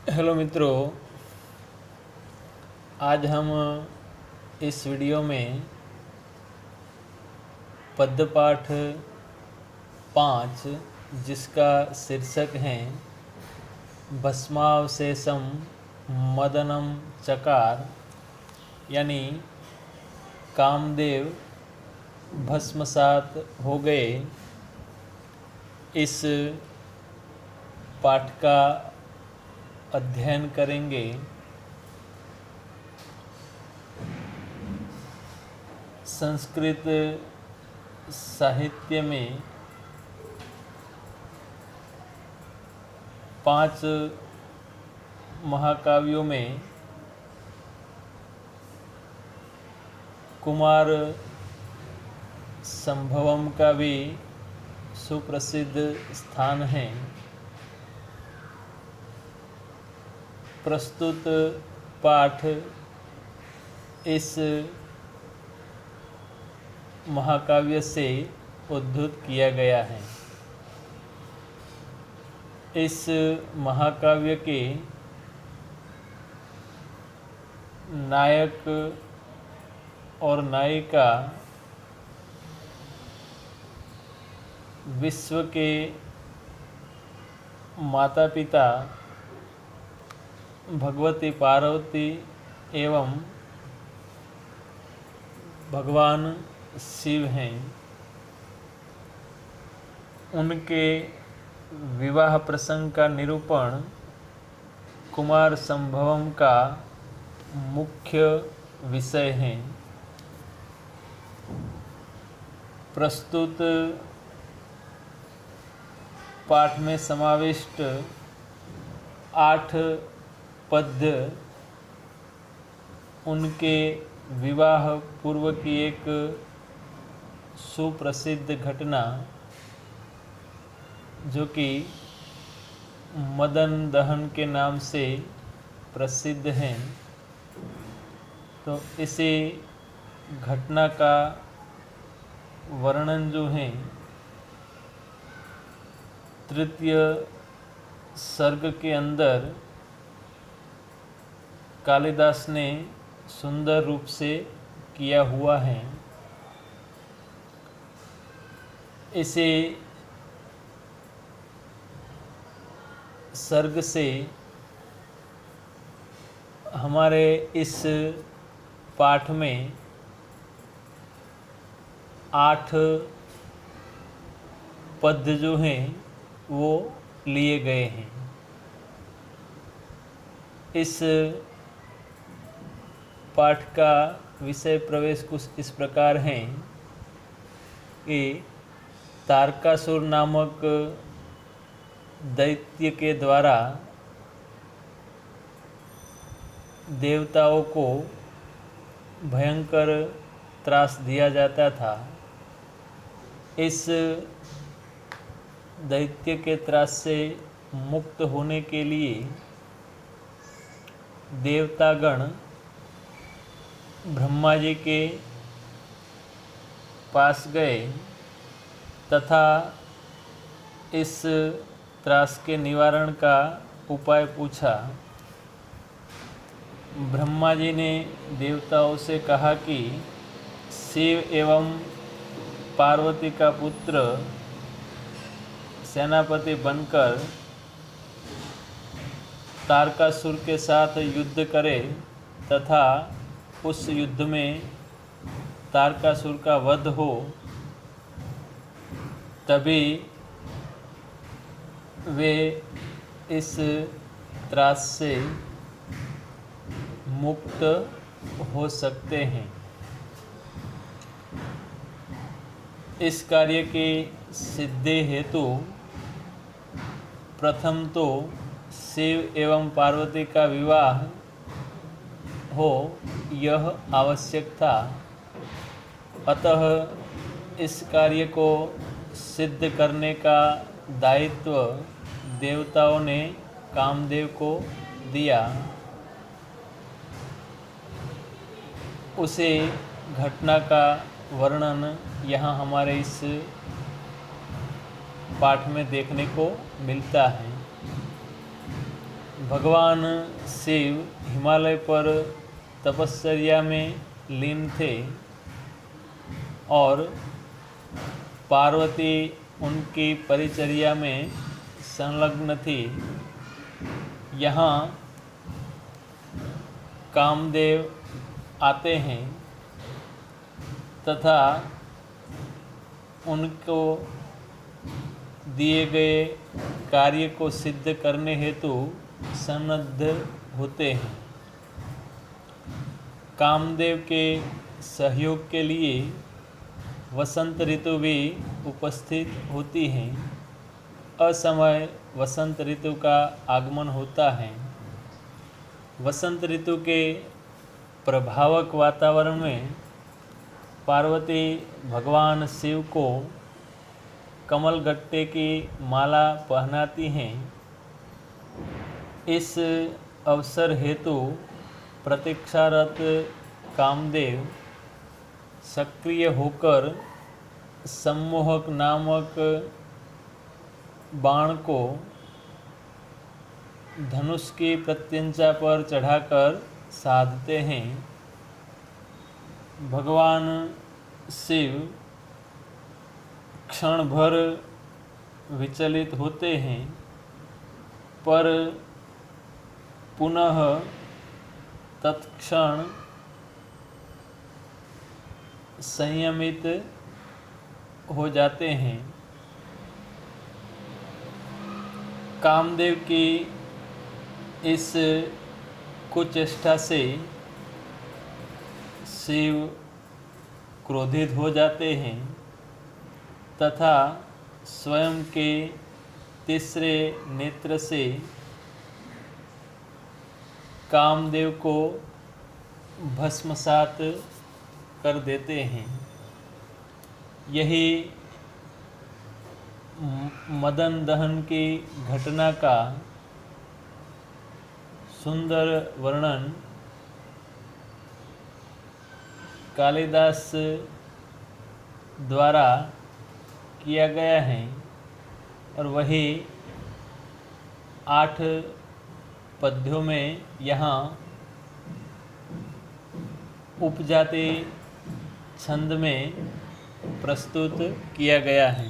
Hello मित्रों, आज हम इस वीडियो में पद्य पाठ 5 जिसका शीर्षक है भस्मावशेषम मदनम चकार, यानी कामदेव भस्मसात हो गए, इस पाठ का अध्ययन करेंगे। संस्कृत साहित्य में 5 महाकाव्यों में कुमार संभवम का भी सुप्रसिद्ध स्थान है। प्रस्तुत पाठ इस महाकाव्य से उद्धृत किया गया है। इस महाकाव्य के नायक और नायिका विश्व के माता पिता भगवती पार्वती एवं भगवान शिव हैं। उनके विवाह प्रसंग का निरूपण कुमार संभवम का मुख्य विषय है। प्रस्तुत पाठ में समाविष्ट 8 पद्य उनके विवाह पूर्व की एक सुप्रसिद्ध घटना, जो कि मदन दहन के नाम से प्रसिद्ध हैं, तो इसी घटना का वर्णन जो है तृतीय सर्ग के अंदर कालिदास ने सुंदर रूप से किया हुआ है। इसे सर्ग से हमारे इस पाठ में 8 पद्य जो हैं वो लिए गए हैं। इस पाठ का विषय प्रवेश कुछ इस प्रकार है कि तारकासुर नामक दैत्य के द्वारा देवताओं को भयंकर त्रास दिया जाता था। इस दैत्य के त्रास से मुक्त होने के लिए देवतागण ब्रह्मा जी के पास गए तथा इस त्रास के निवारण का उपाय पूछा। ब्रह्मा जी ने देवताओं से कहा कि शिव एवं पार्वती का पुत्र सेनापति बनकर तारकासुर के साथ युद्ध करे तथा उस युद्ध में तारकासुर का वध हो, तभी वे इस त्रास से मुक्त हो सकते हैं। इस कार्य की सिद्धि हेतु प्रथम तो शिव एवं पार्वती का विवाह हो, यह आवश्यक था। अतः इस कार्य को सिद्ध करने का दायित्व देवताओं ने कामदेव को दिया। उसी घटना का वर्णन यहाँ हमारे इस पाठ में देखने को मिलता है। भगवान शिव हिमालय पर तपश्चर्या में लीन थे और पार्वती उनकी परिचर्या में संलग्न थी। यहाँ कामदेव आते हैं तथा उनको दिए गए कार्य को सिद्ध करने हेतु सन्नद्ध होते हैं। कामदेव के सहयोग के लिए वसंत ऋतु भी उपस्थित होती हैं। असमय वसंत ऋतु का आगमन होता है। वसंत ऋतु के प्रभावक वातावरण में पार्वती भगवान शिव को कमल गट्टे की माला पहनाती हैं। इस अवसर हेतु प्रतीक्षारत कामदेव सक्रिय होकर सम्मोहक नामक बाण को धनुष की प्रत्यंचा पर चढ़ाकर साधते हैं। भगवान शिव क्षण भर विचलित होते हैं पर पुनः तत्क्षण संयमित हो जाते हैं। कामदेव की इस कुचेष्टा से शिव क्रोधित हो जाते हैं तथा स्वयं के तीसरे नेत्र से कामदेव को भस्मसात कर देते हैं। यही मदन दहन की घटना का सुंदर वर्णन कालिदास द्वारा किया गया है और वही 8 पद्यों में यहाँ उपजाति छंद में प्रस्तुत किया गया है।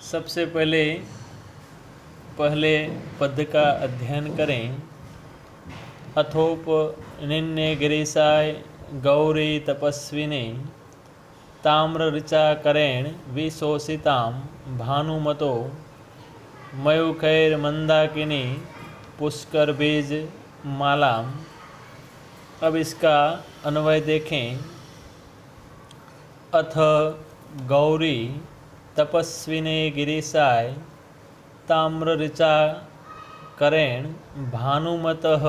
सबसे पहले पद का अध्ययन करें। अथोप निन्ने गिरीशाय गौरी तपस्विने ताम्र ऋचा करेण विशोषितां भानुमतो मयूखैर मंदाकिनी पुष्कर बीज मालाम। अब इसका अन्वय देखें। अथ गौरी तपस्विने गिरीशाय ताम्र ऋचा करेण भानुमतः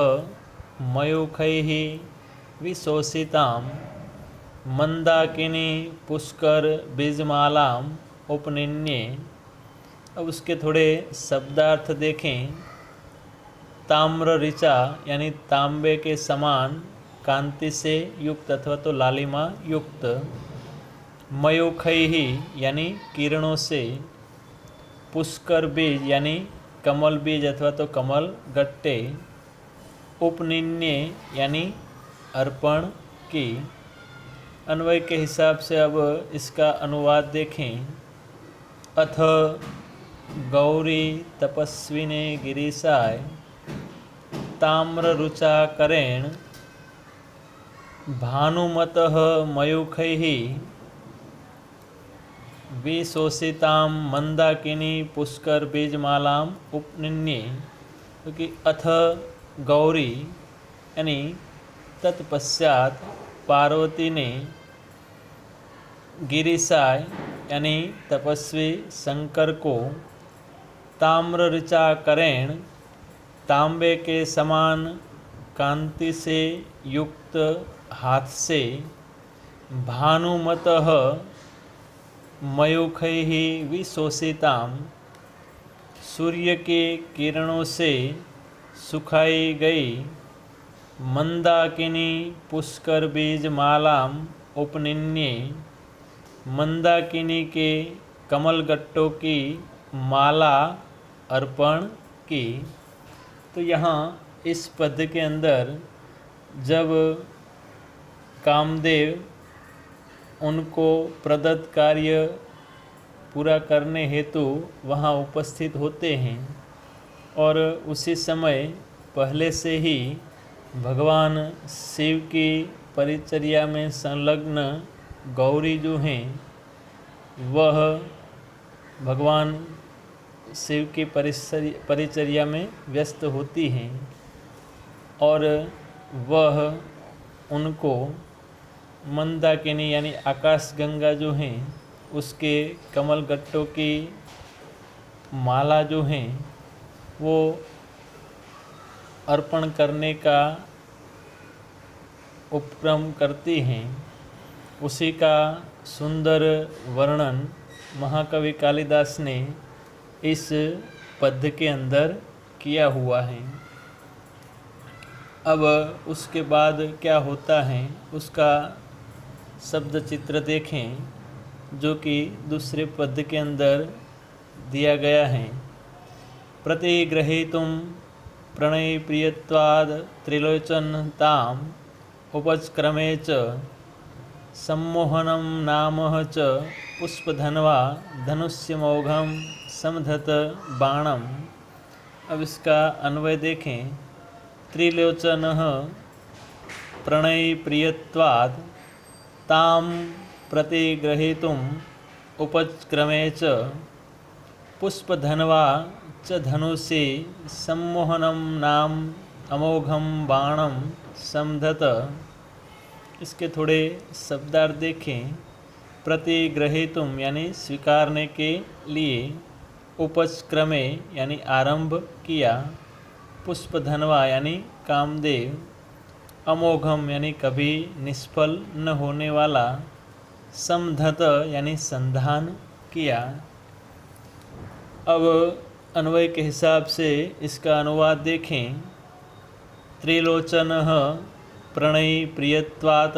मयूखैः विशोषितां मंदाकिनी पुष्कर बीजमालाम उपनिन्ये। अब उसके थोड़े शब्दार्थ देखें। ताम्र ऋचा यानी तांबे के समान कांति से युक्त अथवा तो लालिमा युक्त। मयूखैः यानी किरणों से। पुष्कर बीज यानी कमल बीज अथवा तो कमल गट्टे। उपनिन्ये यानी अर्पण की। अन्वय के हिसाब से अब इसका अनुवाद देखें। अथ गौरी तपस्विने गिरीशाय ताम्र ऋचा करेण भानुमतः मयूखैः विशोषितां मंदाकिनी पुष्कर बीजमालाम उपनिन्ये। क्योंकि अथ गौरी यानी तत्पश्चात पार्वती ने गिरीशाय यानी तपस्वी शंकर को ताम्र ऋचा करेण तांबे के समान कांति से युक्त हाथ से भानुमतः मयूखैः विशोषितां सूर्य के किरणों से सुखाई गई मंदाकिनी पुष्कर बीज मालाम उपनिन्ये। मंदाकिनी के कमल गट्टों की माला अर्पण की। तो यहाँ इस पद के अंदर जब कामदेव उनको प्रदत्त कार्य पूरा करने हेतु वहाँ उपस्थित होते हैं और उसी समय पहले से ही भगवान शिव की परिचर्या में संलग्न गौरी जो हैं वह भगवान शिव की परिचर्या में व्यस्त होती हैं और वह उनको मंदाकिनी यानी आकाश गंगा जो हैं उसके कमल गट्टों की माला जो हैं वो अर्पण करने का उपक्रम करती हैं। उसी का सुंदर वर्णन महाकवि कालिदास ने इस पद्य के अंदर किया हुआ है। अब उसके बाद क्या होता है उसका शब्द चित्र देखें जो कि दूसरे पद्य के अंदर दिया गया है। प्रतिगृहीतुं प्रणय प्रियत्वाद त्रिलोचन ताम उपचक्रमे च सम्मोहनं नामः च पुष्पधन्वा धनुष्यमौघं समधत बाणम। अब इसका अन्वय देखें। त्रिलोचनः प्रणय प्रियत्वाद ताम प्रतिगृहीतुम् उपचक्रमे च पुष्पधन्वा च धनुषे सम्मोहनं नाम अमोघं बाणं समधत। इसके थोड़े शब्दार्थ देखें। प्रतिगृहीतुम यानी स्वीकारने के लिए, उपचक्रमे यानी आरंभ किया, पुष्पधन्वा यानी कामदेव, अमोघम यानी कभी निष्फल न होने वाला, समधत यानी संधान किया। अब अन्वय के हिसाब से इसका अनुवाद देखें। त्रिलोचनः प्रणय प्रियत्वात्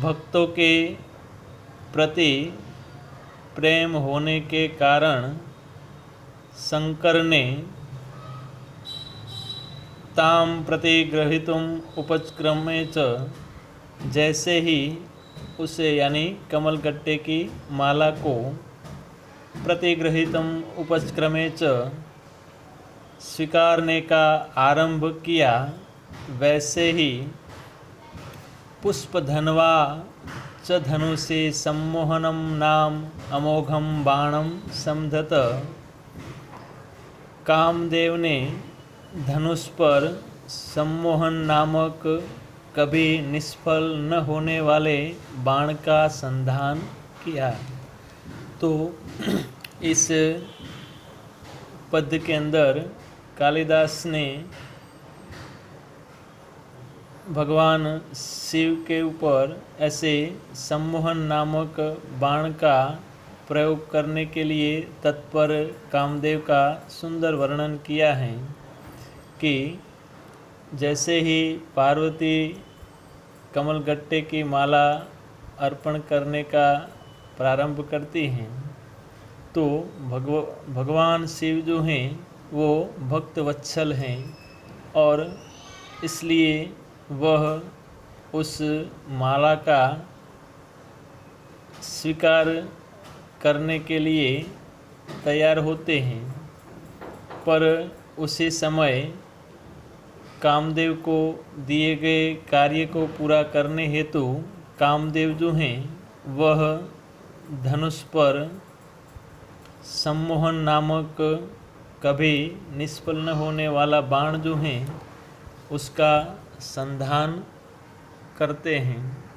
भक्तों के प्रति प्रेम होने के कारण शंकर ने ताम प्रतिगृहीतुम् उपचक्रमे च जैसे ही उसे यानी कमलगट्टे की माला को प्रतिगृहीतुम् उपचक्रमे च स्वीकारने का आरंभ किया, वैसे ही पुष्पधन्वा च धनुषे सम्मोहनं नाम अमोघं बाणं समधत। कामदेव ने धनुष पर सम्मोहन नामक कभी निष्फल न होने वाले बाण का संधान किया। तो इस पद्य के अंदर कालिदास ने भगवान शिव के ऊपर ऐसे सम्मोहन नामक बाण का प्रयोग करने के लिए तत्पर कामदेव का सुंदर वर्णन किया है कि जैसे ही पार्वती कमलगट्टे की माला अर्पण करने का प्रारंभ करती हैं तो भगवान शिव जो हैं वो भक्त वत्सल हैं और इसलिए वह उस माला का स्वीकार करने के लिए तैयार होते हैं। पर उसी समय कामदेव को दिए गए कार्य को पूरा करने हेतु कामदेव जो हैं वह धनुष पर सम्मोहन नामक कभी निष्फल न होने वाला बाण जो हैं उसका संधान करते हैं।